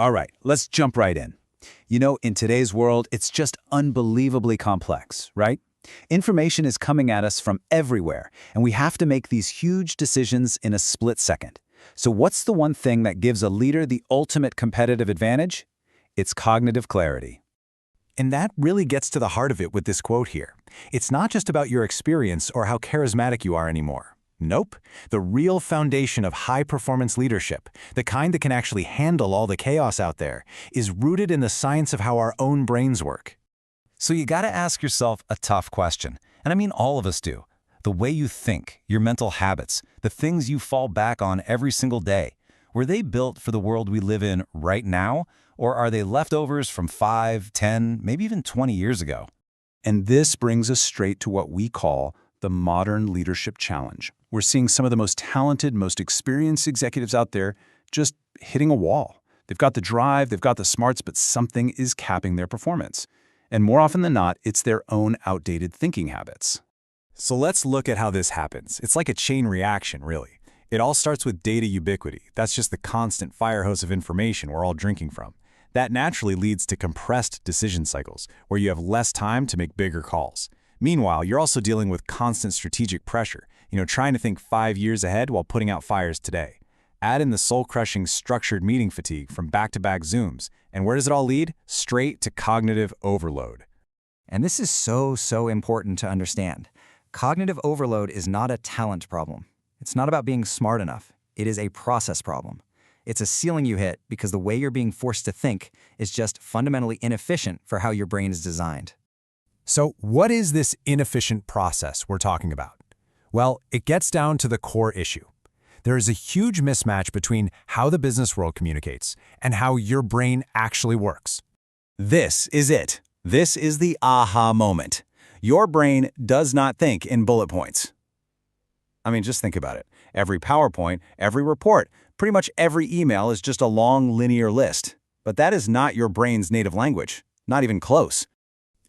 All right, let's jump right in. In today's world, it's just unbelievably complex, right? Information is coming at us from everywhere, and we have to make these huge decisions in a split second. So what's the one thing that gives a leader the ultimate competitive advantage? It's cognitive clarity. And that really gets to the heart of it with this quote here. It's not just about your experience or how charismatic you are anymore. Nope. The real foundation of high-performance leadership, the kind that can actually handle all the chaos out there, is rooted in the science of how our own brains work. So you gotta ask yourself a tough question. And I mean all of us do. The way you think, your mental habits, the things you fall back on every single day, were they built for the world we live in right now? Or are they leftovers from 5, 10, maybe even 20 years ago? And this brings us straight to what we call the modern leadership challenge. We're seeing some of the most talented, most experienced executives out there just hitting a wall. They've got the drive, they've got the smarts, but something is capping their performance. And more often than not, it's their own outdated thinking habits. So let's look at how this happens. It's like a chain reaction, really. It all starts with data ubiquity. That's just the constant fire hose of information we're all drinking from. That naturally leads to compressed decision cycles, where you have less time to make bigger calls. Meanwhile, you're also dealing with constant strategic pressure, trying to think 5 years ahead while putting out fires today. Add in the soul-crushing structured meeting fatigue from back-to-back Zooms, and where does it all lead? Straight to cognitive overload. And this is so important to understand. Cognitive overload is not a talent problem. It's not about being smart enough. It is a process problem. It's a ceiling you hit because the way you're being forced to think is just fundamentally inefficient for how your brain is designed. So what is this inefficient process we're talking about? Well, it gets down to the core issue. There is a huge mismatch between how the business world communicates and how your brain actually works. This is it. This is the aha moment. Your brain does not think in bullet points. I mean, just think about it. Every PowerPoint, every report, pretty much every email is just a long linear list. But that is not your brain's native language. Not even close.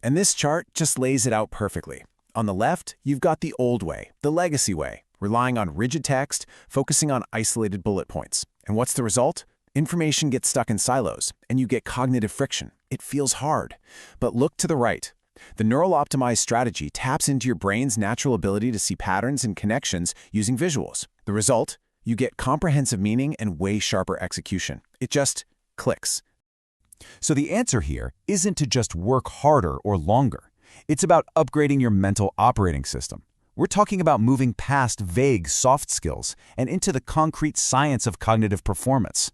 And this chart just lays it out perfectly. On the left, you've got the old way, the legacy way, relying on rigid text, focusing on isolated bullet points. And what's the result? Information gets stuck in silos, and you get cognitive friction. It feels hard. But look to the right. The neural optimized strategy taps into your brain's natural ability to see patterns and connections using visuals. The result? You get comprehensive meaning and way sharper execution. It just clicks. So the answer here isn't to just work harder or longer. It's about upgrading your mental operating system. We're talking about moving past vague soft skills and into the concrete science of cognitive performance.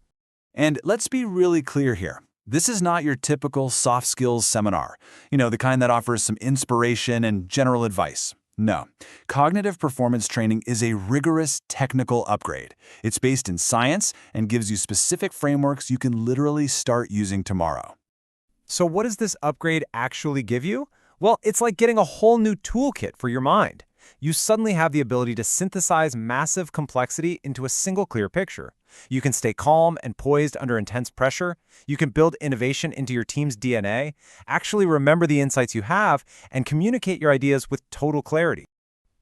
And let's be really clear here. This is not your typical soft skills seminar, the kind that offers some inspiration and general advice. No, cognitive performance training is a rigorous technical upgrade. It's based in science and gives you specific frameworks you can literally start using tomorrow. So what does this upgrade actually give you? Well, it's like getting a whole new toolkit for your mind. You suddenly have the ability to synthesize massive complexity into a single clear picture. You can stay calm and poised under intense pressure. You can build innovation into your team's DNA, actually remember the insights you have, and communicate your ideas with total clarity.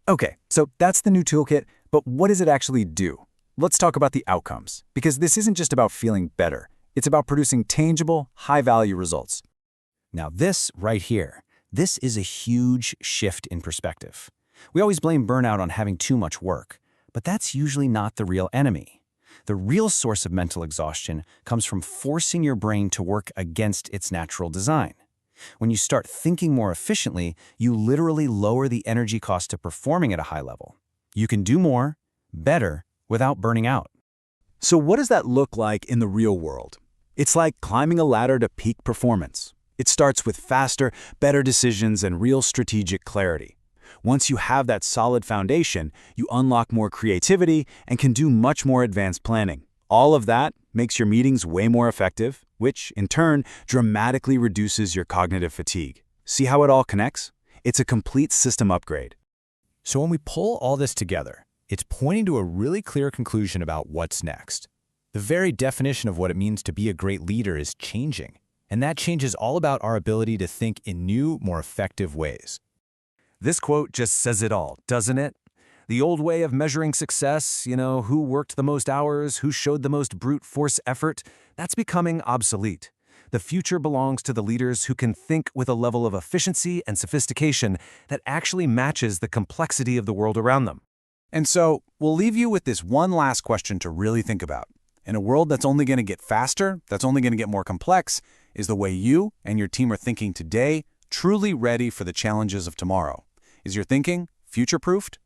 Okay, so that's the new toolkit, but what does it actually do? Let's talk about the outcomes, because this isn't just about feeling better. It's about producing tangible, high-value results. Now this right here, this is a huge shift in perspective. We always blame burnout on having too much work, but that's usually not the real enemy. The real source of mental exhaustion comes from forcing your brain to work against its natural design. When you start thinking more efficiently, you literally lower the energy cost of performing at a high level. You can do more, better, without burning out. So what does that look like in the real world? It's like climbing a ladder to peak performance. It starts with faster, better decisions and real strategic clarity. Once you have that solid foundation, you unlock more creativity and can do much more advanced planning. All of that makes your meetings way more effective, which, in turn, dramatically reduces your cognitive fatigue. See how it all connects? It's a complete system upgrade. So when we pull all this together, it's pointing to a really clear conclusion about what's next. The very definition of what it means to be a great leader is changing, and that change is all about our ability to think in new, more effective ways. This quote just says it all, doesn't it? The old way of measuring success, who worked the most hours, who showed the most brute force effort, that's becoming obsolete. The future belongs to the leaders who can think with a level of efficiency and sophistication that actually matches the complexity of the world around them. And so, we'll leave you with this one last question to really think about. In a world that's only going to get faster, that's only going to get more complex, is the way you and your team are thinking today truly ready for the challenges of tomorrow? Is your thinking future-proofed?